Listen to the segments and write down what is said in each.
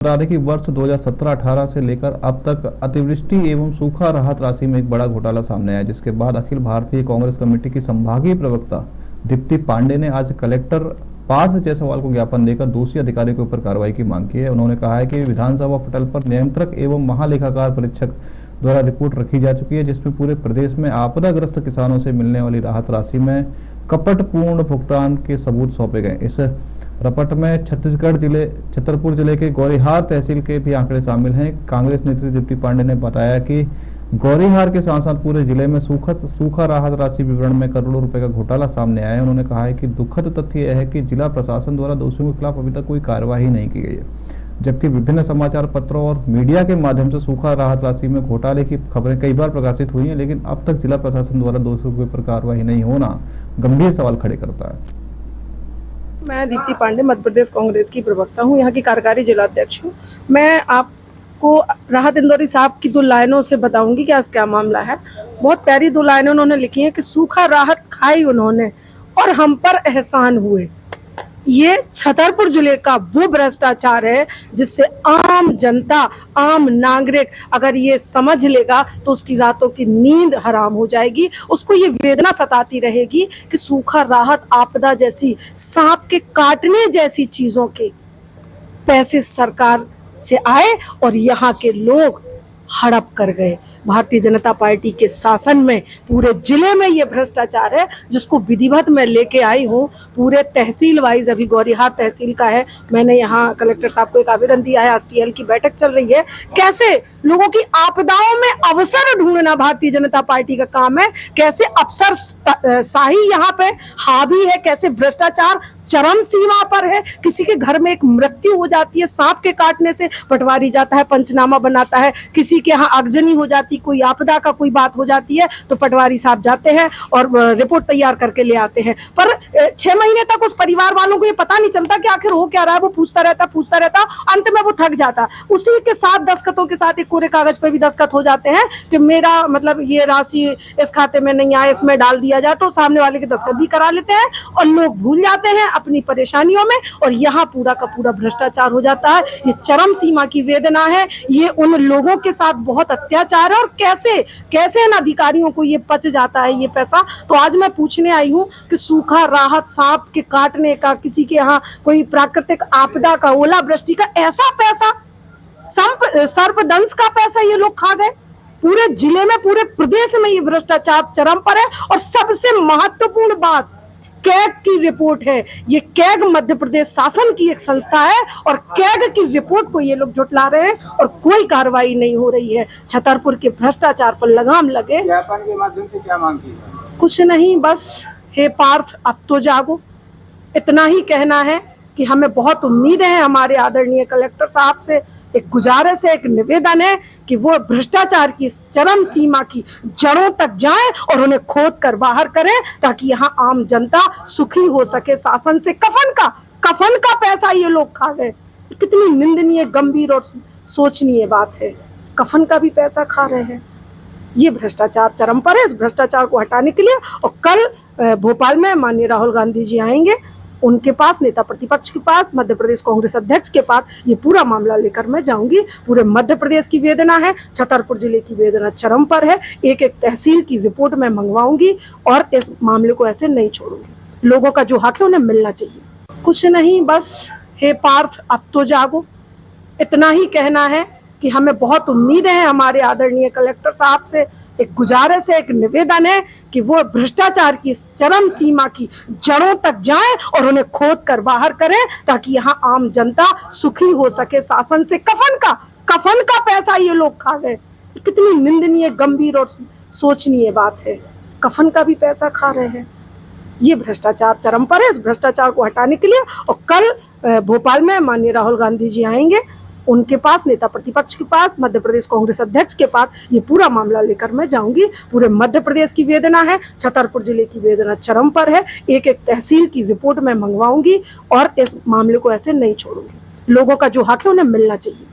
बता दें कि वर्ष 2017-18 से लेकर अब तक अतिवृष्टि एवं सूखा राहत राशि में एक बड़ा घोटाला सामने आया, जिसके बाद अखिल भारतीय कांग्रेस कमेटी की संभागीय प्रवक्ता दीप्ति पांडे ने आज कलेक्टर पार्थ जायसवाल को ज्ञापन देकर दोषी अधिकारियों के ऊपर कार्रवाई की मांग की है। उन्होंने कहा है कि विधानसभा पटल पर नियंत्रक एवं महालेखाकार परीक्षक द्वारा रिपोर्ट रखी जा चुकी है, जिसमें पूरे प्रदेश में आपदाग्रस्त किसानों से मिलने वाली राहत राशि में कपटपूर्ण भुगतान के सबूत सौंपे गए। इस रपट में छतरपुर जिले के गौरीहार तहसील के भी आंकड़े शामिल हैं। कांग्रेस नेत्री दीप्ति पांडे ने बताया कि गौरीहार के साथ साथ पूरे जिले में सूखा राहत राशि विवरण में करोड़ों रुपए का घोटाला सामने आया है। उन्होंने कहा है कि दुखद तथ्य यह है कि जिला प्रशासन द्वारा दोषियों के खिलाफ अभी तक कोई कार्यवाही नहीं की गई है, जबकि विभिन्न समाचार पत्रों और मीडिया के माध्यम से सूखा राहत राशि में घोटाले की खबरें कई बार प्रकाशित हुई हैं, लेकिन अब तक जिला प्रशासन द्वारा दोषियों के ऊपर कार्रवाई नहीं होना गंभीर सवाल खड़े करता है। मैं दीप्ति पांडे मध्य प्रदेश कांग्रेस की प्रवक्ता हूं, यहाँ की कार्यकारी जिला अध्यक्ष हूं। मैं आपको राहत इंदौरी साहब की 2 लाइनों से बताऊंगी कि आज क्या मामला है। बहुत प्यारी 2 लाइनें उन्होंने लिखी हैं कि सूखा राहत खाई उन्होंने और हम पर एहसान हुए। ये छतरपुर जिले का वो भ्रष्टाचार है जिससे आम जनता, आम नागरिक अगर ये समझ लेगा तो उसकी रातों की नींद हराम हो जाएगी। उसको ये वेदना सताती रहेगी कि सूखा राहत आपदा जैसी, सांप के काटने जैसी चीजों के पैसे सरकार से आए और यहाँ के लोग हड़प कर गए। भारतीय जनता पार्टी के शासन में पूरे जिले में ये भ्रष्टाचार है, जिसको विधिवत मैं लेके आई हूँ। पूरे तहसील वाइज, अभी गौरीहार तहसील का है, मैंने यहाँ कलेक्टर साहब को एक आवेदन दिया है। एसटीएल की बैठक चल रही है। कैसे लोगों की आपदाओं में अवसर ढूंढना भारतीय जनता पार्टी का काम है, कैसे अफसर शाही यहाँ पे हावी है, कैसे भ्रष्टाचार चरम सीमा पर है। किसी के घर में एक मृत्यु हो जाती है सांप के काटने से, पटवारी जाता है, पंचनामा बनाता है। किसी के यहाँ आगजनी हो जाती, कोई आपदा का कोई बात हो जाती है तो पटवारी साहब जाते हैं और रिपोर्ट तैयार करके ले आते हैं। पर 6 महीने तक उस परिवार वालों को ये पता नहीं चलता कि आखिर हो क्या रहा है। वो पूछता रहता, अंत में वो थक जाता। उसी के साथ दस्तखतों के साथ एक कोरे कागज पे भी दस्तखत हो जाते हैं कि मेरा मतलब ये राशि इस खाते में नहीं आए, इसमें डाल दिया जाए, तो सामने वाले के दस्तखत भी करा लेते हैं और लोग भूल जाते हैं अपनी परेशानियों में और यहाँ पूरा का पूरा भ्रष्टाचार हो जाता है। ये चरम सीमा की वेदना है। ये उन लोगों के साथ बहुत अत्याचार है और कैसे इन अधिकारियों को ये पच जाता है ये पैसा। तो आज मैं पूछने आई हूँ कि सूखा राहत, सांप के काटने का, किसी के यहाँ कोई प्राकृतिक आपदा का, ओलावृष्टि का ऐसा पैसा, सर्पदंश का पैसा ये लोग खा गए। पूरे जिले में, पूरे प्रदेश में ये भ्रष्टाचार चरम पर है। और सबसे महत्वपूर्ण बात कैग की रिपोर्ट है। ये कैग मध्य प्रदेश शासन की एक संस्था है और कैग की रिपोर्ट को ये लोग झुठला रहे हैं और कोई कार्रवाई नहीं हो रही है। छतरपुर के भ्रष्टाचार पर लगाम लगे। ज्ञापन के माध्यम से क्या मांग की? कुछ नहीं, बस हे पार्थ अब तो जागो, इतना ही कहना है कि हमें बहुत उम्मीद है हमारे आदरणीय कलेक्टर साहब से। एक गुजारिश है, एक निवेदन है कि वो भ्रष्टाचार की चरम सीमा की जड़ों तक जाएं और उन्हें खोद कर बाहर करें, ताकि यहाँ आम जनता सुखी हो सके। शासन से कफन का पैसा ये लोग खा गए। कितनी निंदनीय, गंभीर और सोचनीय बात है। कफन का भी पैसा खा रहे हैं। ये भ्रष्टाचार चरम पर है। इस भ्रष्टाचार को हटाने के लिए और कल भोपाल में माननीय राहुल गांधी जी आएंगे, उनके पास, नेता प्रतिपक्ष के पास, मध्य प्रदेश कांग्रेस अध्यक्ष के पास ये पूरा मामला लेकर मैं जाऊंगी। पूरे मध्य प्रदेश की वेदना है, छतरपुर जिले की वेदना चरम पर है। एक तहसील की रिपोर्ट मैं मंगवाऊंगी और इस मामले को ऐसे नहीं छोड़ूंगी। लोगों का जो हक है उन्हें मिलना चाहिए। कुछ नहीं, बस हे पार्थ अब तो जागो, इतना ही कहना है कि हमें बहुत उम्मीद है हमारे आदरणीय कलेक्टर साहब से। एक गुजारिश है, एक निवेदन है कि वो भ्रष्टाचार की चरम सीमा की जड़ों तक जाएं और उन्हें खोद कर बाहर करें, ताकि यहाँ आम जनता सुखी हो सके। शासन से कफन का पैसा ये लोग खा गए। कितनी निंदनीय, गंभीर और सोचनीय बात है। कफन का भी पैसा खा रहे हैं। ये भ्रष्टाचार चरम पर है। इस भ्रष्टाचार को हटाने के लिए और कल भोपाल में माननीय राहुल गांधी जी आएंगे, उनके पास, नेता प्रतिपक्ष के पास, मध्य प्रदेश कांग्रेस अध्यक्ष के पास ये पूरा मामला लेकर मैं जाऊंगी। पूरे मध्य प्रदेश की वेदना है, छतरपुर जिले की वेदना चरम पर है। एक तहसील की रिपोर्ट मैं मंगवाऊंगी और इस मामले को ऐसे नहीं छोड़ूंगी। लोगों का जो हक है उन्हें मिलना चाहिए।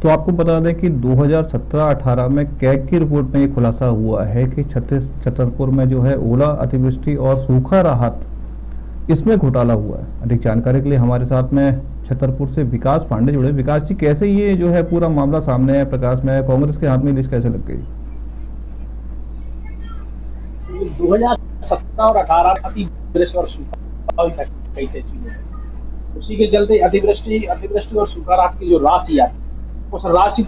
तो आपको बता दें कि 2017-18 में कैग की रिपोर्ट में ये खुलासा हुआ है कि छतरपुर में जो है ओला अतिवृष्टि और सूखा राहत, इसमें घोटाला हुआ है। अधिक जानकारी के लिए हमारे साथ में छतरपुर से विकास पांडे जुड़े। विकास जी, कैसे ये जो है पूरा मामला सामने है प्रकाश में, कांग्रेस के हाथ में लिस्ट कैसे लग गई? 2017 और 18 अतिवृष्टि और सूखा कई थे चीजें, उसी के चलते अतिवृष्टि और सूखा राहत की जो राशि है उस राशि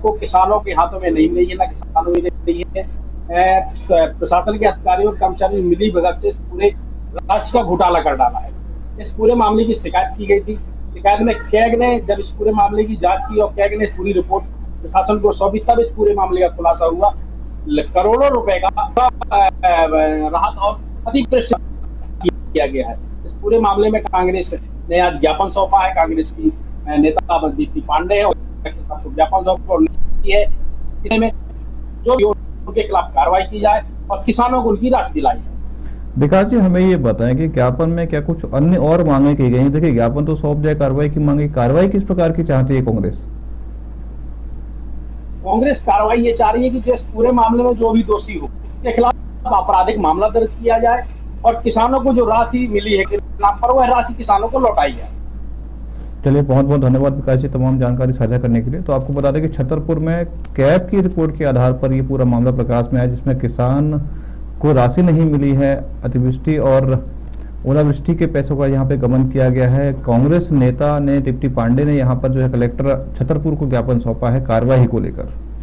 को किसानों के हाथों में नहीं मिली है, ना किसानों में नहीं है। प्रशासन के अधिकारियों और कर्मचारियों ने मिली भगत से इस पूरे राशि का घोटाला कर डाला है। इस पूरे मामले की शिकायत की गई थी। शिकायत में कैग ने जब इस पूरे मामले की जांच की और कैग ने पूरी रिपोर्ट प्रशासन को सौंपी, तब इस पूरे मामले का खुलासा हुआ। करोड़ों रुपए का राहत और अतिवृष्टि किया गया है। इस पूरे मामले में कांग्रेस ने आज ज्ञापन सौंपा है। कांग्रेस की नेता दीप्ति पांडे है, ज्ञापन सौंपा है इसमें जो भी उनके खिलाफ कार्रवाई की जाए और किसानों को उनकी राशि दिलाई जाए। विकास जी, हमें ये बताएं कि ज्ञापन में क्या कुछ अन्य और मांगे की गई हैं? देखिए, ज्ञापन तो सौंप जाए, कार्रवाई की मांगे, कार्रवाई किस प्रकार की चाहती है कांग्रेस? कांग्रेस कार्रवाई ये चाह रही है कि इस पूरे मामले में जो भी दोषी हो उसके खिलाफ आपराधिक मामला दर्ज किया जाए और किसानों को जो राशि मिली है नाम पर वह राशि किसानों को लौटाई जाए। चलिए, बहुत बहुत धन्यवाद विकास जी तमाम जानकारी साझा करने के लिए। तो आपको बता दें कि छतरपुर में कैग की रिपोर्ट के आधार पर ये पूरा मामला प्रकाश में आया, जिसमें किसान को राशि नहीं मिली है, अतिवृष्टि और ओलावृष्टि के पैसों का यहाँ पे गबन किया गया है। कांग्रेस नेता ने, दीप्ति पांडे ने यहाँ पर जो है कलेक्टर छतरपुर को ज्ञापन सौंपा है कार्रवाई को लेकर।